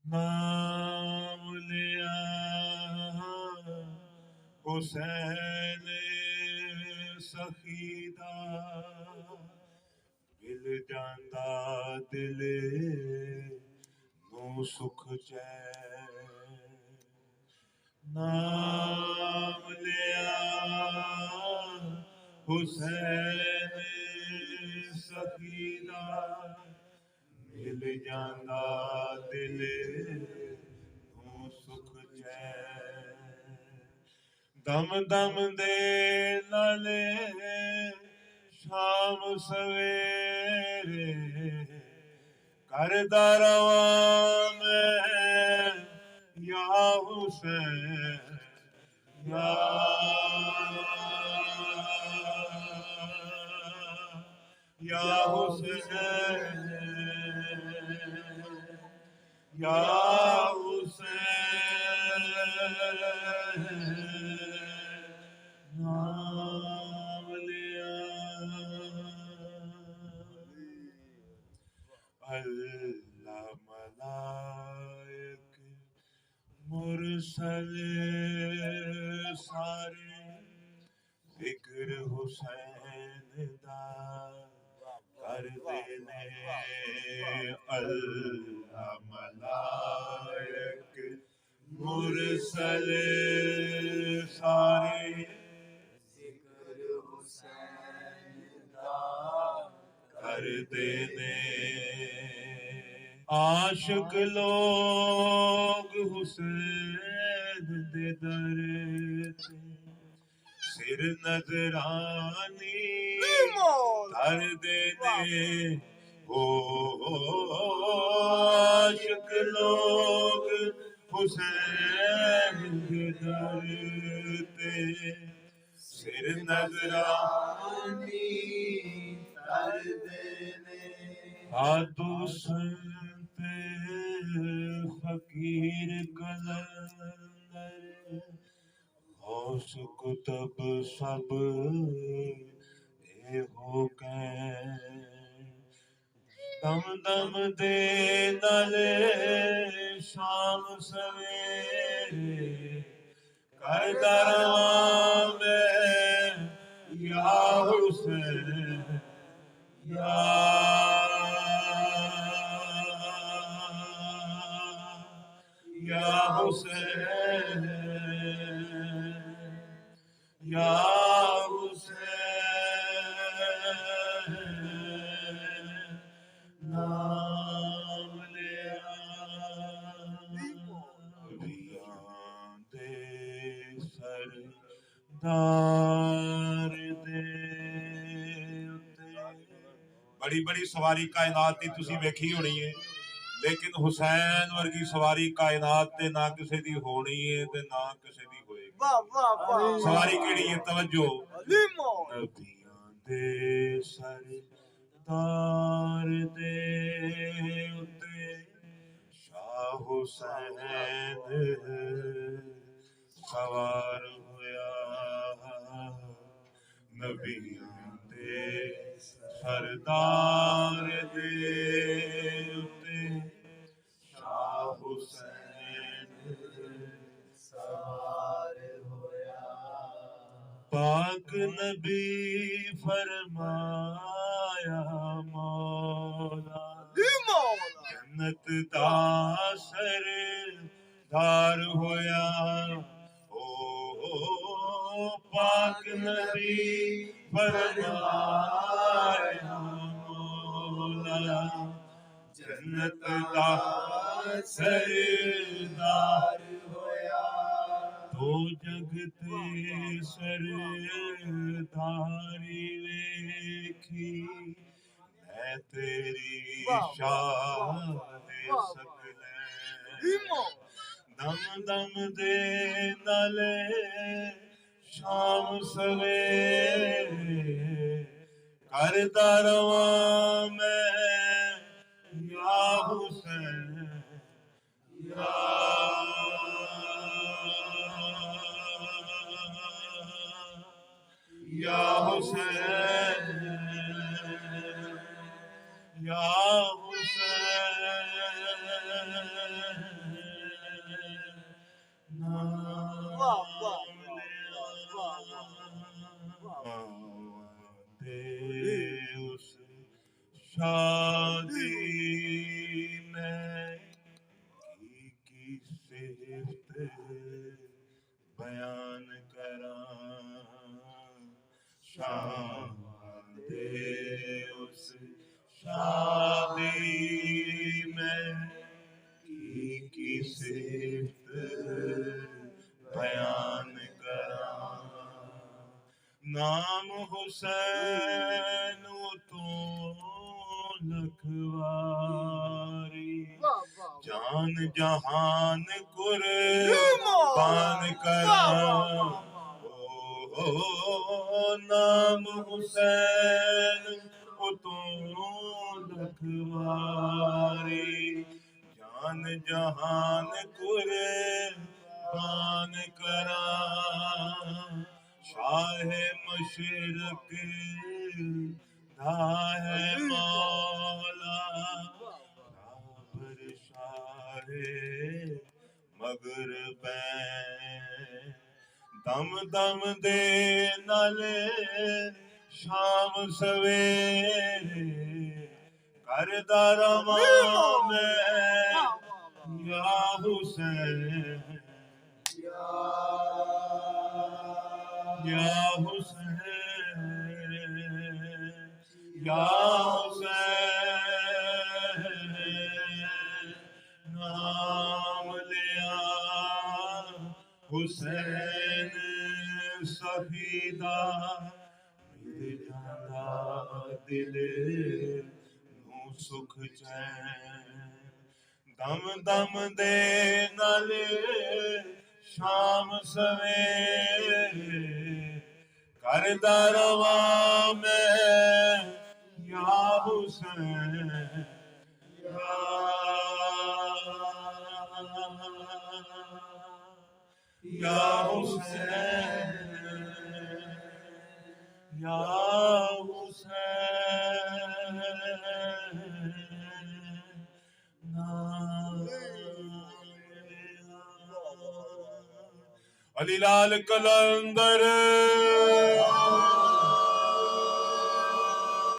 नाम लिया हुसैन सखीदा मिल जांदा दिल नू सुख चैन। नाम लिया हुसैन सखीदा मिल जांदा दिल नू सुख चैन। दम दम दे नाले शाम सवेरे करदा रवां मैं या हुसैन या हुसैन या हुसैन। नाम लिया अल्लाह मलाइक मुरसल सारे जिक्र हुसैन दा करदे ने। अल्लाह मलाइक मुरसल सारे जिक्र हुसैन दा करदे ने। आशिक लोग हुसैन दे दर ते सिर नजरानी धर देने। हो आशिक लोग हुसैन दे दर ते सिर नजरानी धर देने। साधु संत फकीर कलंदर गौस कुतुब सब हो गए। दम दम दे नाले शाम सवेरे करदा रवां मैं या हुसैन या हुसैन या हुसैन। नाम लिया दे सरदार दे उत्ते। बड़ी बड़ी सवारी कायनात दी तुसी वेखी होनी है, लेकिन हुसैन वर्गी सवारी कायनात ते ना किसे दी होनी है ते ना किसे दी होएगी। सवारी केड़ी है? तवज्जो। नबियां दे सरदार दे उत्ते शाह हुसैन सवार होया। नबियां दे सरदार दे उत्ते शाह हुसैन सवार होया। पाक नबी फरमाया मौला जन्नत दा सरदार होया। पाक नबी फरमाया मौला जन्नत दा सरदार होया। तो जगते सरदारी वेखी मैं तेरी शान सकलै। दम दम दे नाले शाम सवेरे करदा रवां मैं या हुसैन या हुसैन या हुसैन। सिफ्त बयान करा शाम दे उस शादी में की सिफ्त बयान करा नाम हुसैन तो लखवारी जान जहान कुर्बान करा ओ नाम हुसैन तो लखवारी जान जहान कुर्बान करा शाह मशरक है मौला शाह मगरब दम दम दे नल शाम सवेरे करदा रवा मैं या हुसैन या हुसैन या हुसैन नाम लिया हुसैन सफीदा मिल जांदा दिल नू सुख चैन दम दम दे नल शाम सवेरे करदा रवा मैं या हुसैन या हुसैन या हुसैन अली लाल कलंदर